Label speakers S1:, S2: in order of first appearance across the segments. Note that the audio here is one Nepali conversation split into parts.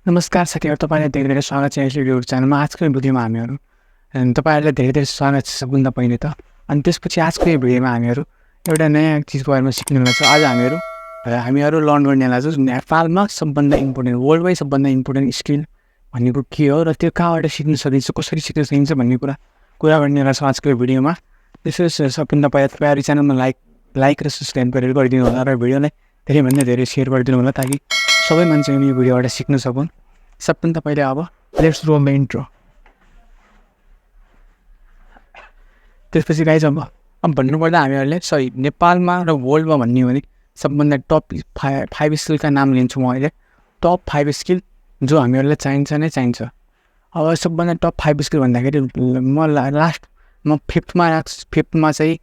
S1: नमस्कार साथीहरु, तपाईलाई धेरै धेरै स्वागत छ यस युट्युब च्यानलमा। आजको भिडियोमा हामीहरु तपाईहरुलाई धेरै धेरै स्वागत छ सबभन्दा पहिले त। अनि त्यसपछि आजको यो भिडियोमा हामीहरु एउटा नयाँ चीजको बारेमा सिक्नेवाला छौं। आज हामीहरु लर्न गर्नेवाला छौं नेपालमा सबभन्दा इम्पोर्टेन्ट, वर्ल्डमै सबभन्दा इम्पोर्टेन्ट स्किल भनेको के हो र त्यो कहाँबाट सिक्न सकिन्छ, कसरी सिक्न सकिन्छ भन्ने कुरा गर्नेवाला छौं आजको यो भिडियोमा। त्यसैले सबभन्दा पहिला तपाईहरु च्यानलमा लाइक र सब्स्क्राइब गरेर गरिदिनु होला र भिडियोलाई धेरैभन्दा धेरै शेयर गरिदिनु होला ताकि सबै मान्छेले यो भिडियोबाट सिक्न सकुन्। सबभन्दा पहिले अब लेट्स रोल द इन्ट्रो। त्यसपछि गाइज अब भन्नुपर्दा हामीहरूले नेपालमा र वर्ल्डमा भन्ने हो भने सबभन्दा टप 5 स्किलका नाम लिन्छु म अहिले। टप 5 स्किल जो हामीहरूलाई चाहिन्छ नै चाहिन्छ। अब सबभन्दा टप 5 स्किल भन्दाखेरि म फिफ्थमा चाहिँ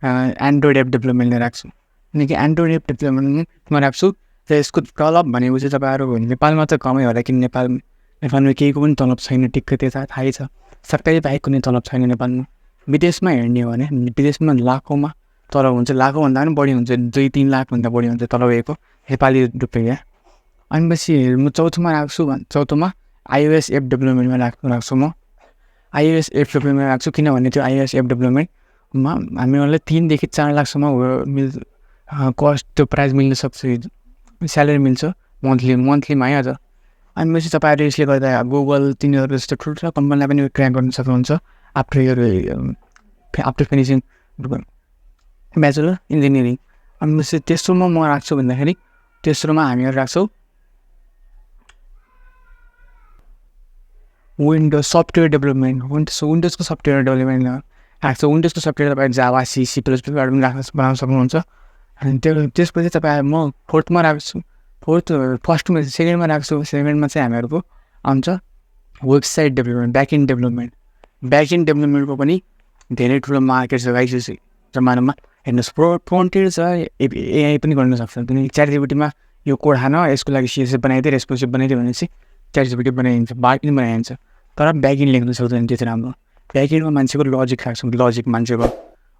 S1: एन्ड्रोइड एप डेभलपमेन्टले राख्छु। किनकि एन्ड्रोइड एप डेभलपमेन्टमा राख्छु र यसको तलब भनेको चाहिँ तपाईँहरू नेपालमा त कमै होला, किन नेपालमा केहीको पनि तलब छैन, ठिक्कै त्यो थाहै छ। सरकारी बाहेक कुनै तलब छैन नेपालमा। विदेशमा हेर्ने हो भने विदेशमा लाखौँमा तलब हुन्छ, लाखौँभन्दा पनि बढी हुन्छ, 2-3 लाखभन्दा बढी हुन्छ तलब भएको नेपाली रुपियाँ। अनि पछि म चौथोमा iOS एप डेभलपमेन्टमा राख्छु म। iOS एप डेभलपमेन्टमा राख्छु किनभने त्यो iOS एप डेभलपमेन्टमा हामीहरूलाई 3 देखि 4 लाखसम्म कस्ट त्यो प्राइस मिल्न सक्छ, स्यालेरी मिल्छ मन्थलीमा है। अझ अनि पछि तपाईँहरू यसले गर्दा गुगल तिनीहरू जस्तो ठुल्ठुलो कम्पनीलाई पनि क्र्याक गर्न सक्नुहुन्छ आफ्टर फिनिसिङ ब्याचलर इन्जिनियरिङ। अनि पछि तेस्रोमा म राख्छु भन्दाखेरि तेस्रोमा हामीहरू राख्छौँ विन्डोज सफ्टवेयर डेभलपमेन्ट। विन्डोजको सफ्टवेयर डेभलपमेन्ट राख्छौँ। विन्डोजको सफ्टवेयर तपाईँ जावा C++बाट पनि बनाउन सक्नुहुन्छ। अनि त्यसपछि तपाईँ म फोर्थमा राख्छु। सेकेन्डमा राख्छु। सेकेन्डमा चाहिँ हामीहरूको आउँछ वेबसाइट डेभलपमेन्ट, ब्याकएन्ड डेभलपमेन्ट। ब्याकएन्ड डेभलपमेन्टको पनि धेरै ठुलो मार्केट छ गाइस जमानामा। हेर्नुहोस् फ्रन्टियर छ, एआई पनि गर्न सक्छ। किनकि च्याटजिपिटीमा यो कोड हान, यसको लागि CSS बनाइदिए, रेस्पोन्सिभ बनाइदियो भनेपछि च्याटजिपिटी बनाइदिन्छ, बार्ट पनि बनाइदिन्छ। तर ब्याकएन्ड लेख्न सक्दैन त्यति राम्रो। ब्याकएन्डमा मान्छेको लजिक राख्छौँ, लजिक मान्छेको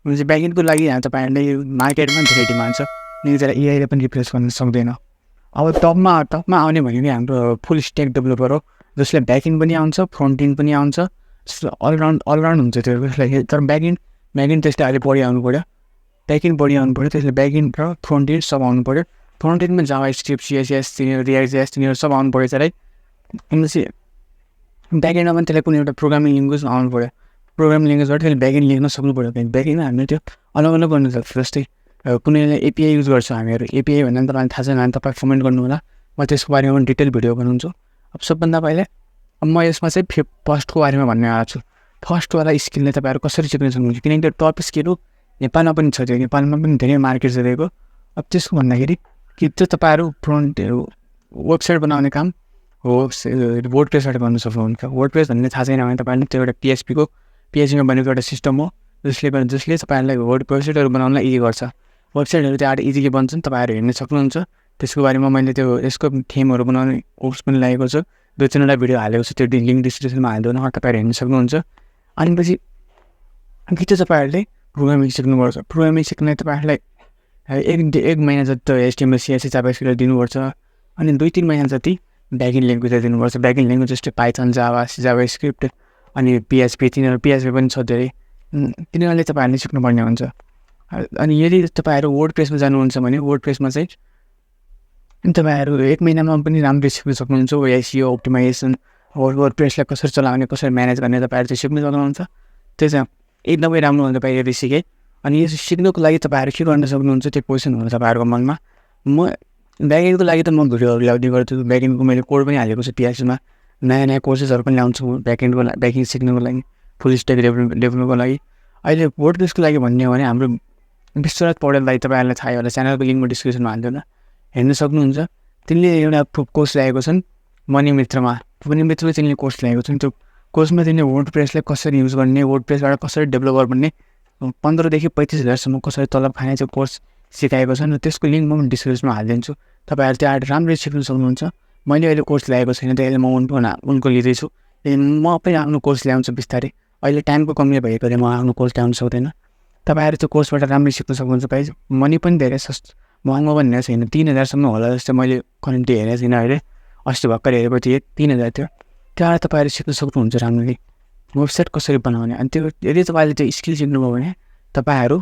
S1: भने चाहिँ ब्याकएन्डको लागि तपाईँहरूले मार्केटमा धेरै डिमान्ड छ। किनकि त्यसलाई एआईले पनि रिप्लेस गर्न सक्दैन। अब टपमा आउने भनेको हाम्रो फुल स्ट्याक डेभलपर हो, जसले ब्याकएन्ड पनि आउँछ, फ्रन्ट एन्ड पनि आउँछ, अलराउन्ड हुन्छ त्यो त्यसलाई। तर ब्याकएन्ड त्यसले अहिले बढी आउनु पऱ्यो, त्यसले ब्याकएन्ड र फ्रन्ट एन्ड सब आउनु पऱ्यो। फ्रन्ट एन्डमा जाभास्क्रिप्ट, CSS, तिनीहरू रियाक्ट तिनीहरू सब आउनु पऱ्यो त्यसलाई। भनेपछि ब्याकएन्डमा पनि त्यसलाई कुनै एउटा प्रोग्रामिङ ल्याङ्ग्वेज आउनु पऱ्यो। प्रोग्रामिङ ल्याङ्ग्वेजबाट त्यसले ब्याकएन्ड लेख्न सक्नु पऱ्यो। ब्याकएन्डमा हामीले त्यो अलग गर्नु सक्छ। जस्तै कुनैले एपिआई युज गर्छ, हामीहरू एपिआई भन्दा पनि तपाईँलाई थाहा छैन भने तपाईँ कमेन्ट गर्नु होला, म त्यसको बारेमा पनि डिटेल भिडियो बनाउँछु। अब सबभन्दा पहिले म यसमा चाहिँ फर्स्टको बारेमा भन्नेवाला छु। फर्स्टवाला स्किलले तपाईँहरू कसरी सिक्न सक्नुहुन्छ, किनकि त्यो टप स्किल हो, नेपालमा पनि छ, त्यो नेपालमा पनि धेरै मार्केट छ दिएको। अब त्यसको भन्दाखेरि कि त्यो तपाईँहरू वेबसाइट बनाउने काम वर्डप्रेसबाट गर्नु सक्नुहुन्छ। वर्डप्रेस भन्ने थाहा छैन भने तपाईँहरूले त्यो एउटा PHPमा बनेको एउटा सिस्टम हो, जसले तपाईँहरूलाई वेबसाइटहरू बनाउनलाई इजी गर्छ। वेबसाइटहरू त्यहाँबाट इजिली बन्छन्, तपाईँहरू हेर्न सक्नुहुन्छ। त्यसको बारेमा मैले यसको थीमहरू बनाउने कोर्स पनि लागेको छ, 2-3वटा भिडियो हालेको छु, त्यो लिङ्क डिस्क्रिप्सनमा हालिदिनु, तपाईँहरू हेर्न सक्नुहुन्छ। अनि पछि कि चाहिँ तपाईँहरूले प्रोग्रामिङ सिक्नुपर्छ। प्रोग्रामिङ सिक्नलाई तपाईँहरूलाई एक महिना जति HTML CSS जाभास्क्रिप्ट दिनुपर्छ। अनि 2-3 महिना जति ब्याकएन्ड ल्याङ्ग्वेज दिनुपर्छ। ब्याकएन्ड ल्याङ्ग्वेज जस्तै पाइथन, जाभास्क्रिप्ट अनि PHP, तिनीहरू PHP पनि छ धेरै, तिनीहरूले तपाईँहरूले सिक्नुपर्ने हुन्छ। अनि यदि तपाईँहरू वर्डप्रेसमा जानुहुन्छ भने वर्डप्रेसमा चाहिँ तपाईँहरू 1 महिनामा पनि राम्ररी सिक्न सक्नुहुन्छ। SEO अप्टिमाइजेसन, वर्डप्रेसलाई कसरी चलाउने, कसरी म्यानेज गर्ने तपाईँहरू चाहिँ सिक्न सक्नुहुन्छ। त्यो चाहिँ एकदमै राम्रो हुन्छ तपाईँ यदि सिके। अनि यो सिक्नको लागि तपाईँहरू के गर्न सक्नुहुन्छ, त्यो क्वेसन हुन्छ तपाईँहरूको मनमा। म ब्याकएन्डको लागि त म भिडियोहरू ल्याउँदै गर्छु, ब्याकएन्डको मैले कोड पनि हालेको छु PHPमा, नयाँ कोर्सेसहरू पनि ल्याउँछु ब्याकएन्ड सिक्नको लागि, फुल स्ट्याक डेभलपको लागि। अहिले वर्डप्रेसको लागि भन्ने हो भने हाम्रो विश्वनाथ पौडेललाई तपाईँहरूलाई थाहै होला, च्यानलको लिङ्क म डिस्क्रिप्सनमा हाल्दैन, हेर्न सक्नुहुन्छ। तिनले एउटा कोर्स ल्याएको छन् मणिमित्रमा तिनले कोर्स ल्याएको छन्। त्यो कोर्समा तिनले वर्डप्रेसलाई कसरी युज गर्ने, वर्डप्रेसबाट कसरी डेभलपर भन्ने 15 देखि 35 हजारसम्म कसरी तलब खाने त्यो कोर्स सिकाएको छ। र त्यसको लिङ्क म डिस्क्रिप्सनमा हालिदिन्छु, तपाईँहरू त्यहाँबाट राम्ररी सिक्न सक्नुहुन्छ। मैले अहिले कोर्स ल्याएको छैन, त्यसले म उनको लिँदैछु। म पनि आफ्नो कोर्स ल्याउँछु बिस्तारै। अहिले टाइमको कमी भएकोले म आफ्नो कोर्स ल्याउन सक्दैन। तपाईँहरू त्यो कोर्सबाट राम्ररी सिक्न सक्नुहुन्छ। प्राइस मनी पनि धेरै महँगो भन्ने छैन, 3000सम्म होला जस्तो मैले करेन्टली हेरेको छैन अहिले।
S2: अस्ति भर्खर हेरेको थिएँ 3000 थियो। त्यहाँबाट तपाईँहरू सिक्न सक्नुहुन्छ राम्ररी वेबसाइट कसरी बनाउने। अनि त्यो यदि तपाईँले त्यो स्किल सिक्नुभयो भने तपाईँहरू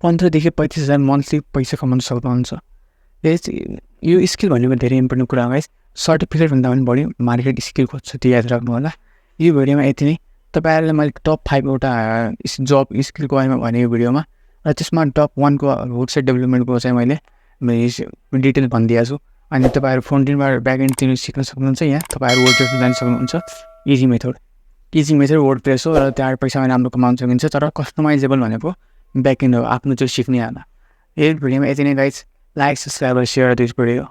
S2: 15 देखि 35,000 मन्थली पैसा कमाउन सक्नुहुन्छ। यो स्किल भनेको धेरै इम्पोर्टेन्ट कुरा हो गाइस। सर्टिफिकेटभन्दा पनि बढी मार्केट स्किल खोज्छ, त्यो याद राख्नु होला। यो भिडियोमा यति नै। तपाईँहरूले मैले टप 5 वटा जब स्किलको बारेमा भनेको भिडियोमा, र त्यसमा टप 1 को वेबसाइट डेभलपमेन्टको चाहिँ मैले डिटेल भनिदिएको छु। अनि तपाईँहरू फ्रन्ट एन्डबाट ब्याक एन्ड सिक्न सक्नुहुन्छ। यहाँ तपाईँहरू वर्डप्रेसमा जान सक्नुहुन्छ। इजी मेथड वर्डप्रेस हो र त्यहाँ पैसा राम्रो कमाउन सकिन्छ। तर कस्टमाइजेबल भनेको ब्याक एन्ड हो, आफ्नो चाहिँ सिक्ने होला। यही भिडियोमा यति नै गाइस। लाइक, सब्सक्राइब र सेयर दिस भिडियो।